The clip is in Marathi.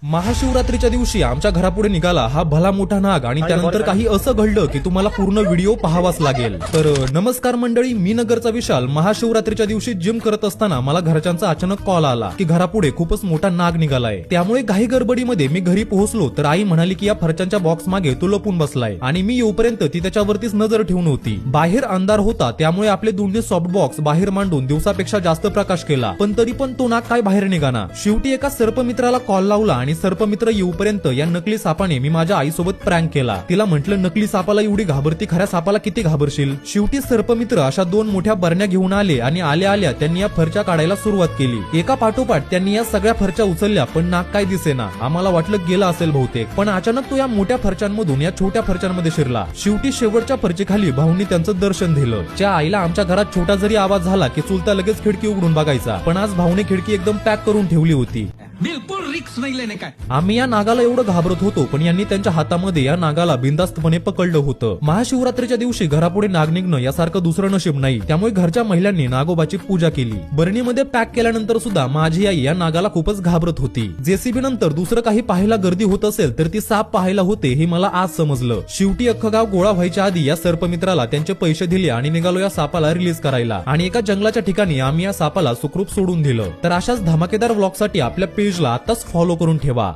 महाशिवरात्रीच्या दिवशी आमच्या घरापुढे निघाला हा भला मोठा नाग आणि त्यानंतर काही असं घडलं की तुम्हाला पूर्ण व्हिडिओ पाहावाच लागेल। तर नमस्कार मंडळी, मी नगरचा विशाल। महाशिवरात्रीच्या दिवशी जिम करत असताना मला घरच्यांचा अचानक कॉल आला की घरापुढे खूपच मोठा नाग निघालाय। त्यामुळे घाई गडबडीमध्ये मी घरी पोहोचलो तर आई म्हणाली की या फरच्यांच्या बॉक्स मागे तो लपून बसलाय आणि मी येऊपर्यंत ती त्याच्यावरतीच नजर ठेवून होती। बाहेर अंधार होता त्यामुळे आपले दोन्ही सॉफ्ट बॉक्स बाहेर मांडून दिवसापेक्षा जास्त प्रकाश केला, पण तरी पण तो नाग काय बाहेर निघाना। शेवटी एका सर्पमित्राला कॉल लावला आणि सर्पमित्र येऊपर्यंत या नकली सापाने मी माझ्या आईसोबत प्रँक केला। तिला म्हटलं नकली सापाला एवढी घाबरती, खऱ्या सापाला किती घाबरशील। शेवटी सर्पमित्र अशा दोन मोठ्या बरण्या घेऊन आले आणि आल्या आल्या त्यांनी या फरच्या काढायला सुरुवात केली। एका पाठोपाठ त्यांनी या सगळ्या फरच्या उचलल्या, पण नाग काय दिसेना। आम्हाला वाटलं गेला असेल बहुतेक, पण अचानक तो या मोठ्या फरच्यांमधून या छोट्या फरच्यांमध्ये शिरला। शेवटी शेवटच्या फरचीखाली भाऊंनी त्यांचं दर्शन दिलं। त्या आईला आमच्या घरात छोटा जरी आवाज झाला की चुलता लगेच खिडकी उघडून बघायचा, पण आज भाऊने खिडकी एकदम पॅक करून ठेवली होती। बिलकुल रिक्स नाही लेने का। आम्ही या नागाला एवढं घाबरत होतो, पण यांनी त्यांच्या हातामध्ये या नागाला बिनधास्तपणे पकडलं होतं। महाशिवरात्रीच्या दिवशी घरापुढे नाग निघणं यासारखं दुसरं नशीब नाही, त्यामुळे घरच्या महिलांनी नागोबाची पूजा केली। बरणीमध्ये पॅक केल्यानंतर सुद्धा माझी आई या नागाला खूपच घाबरत होती। जेसीबी नंतर दुसरं काही पाहायला गर्दी होत असेल तर ती साप पाहायला होते हे मला आज समजलं। शेवटी अख्खं गाव गोळा व्हायच्या आधी या सर्पमित्राला त्यांचे पैसे दिले आणि निघालो या सापाला रिलीज करायला, आणि एका जंगलाच्या ठिकाणी आम्ही या सापाला सुखरूप सोडून दिलं। तर अशाच धमाकेदार व्लॉगसाठी आपल्या पेजला आताच फॉलो करून ठेवा।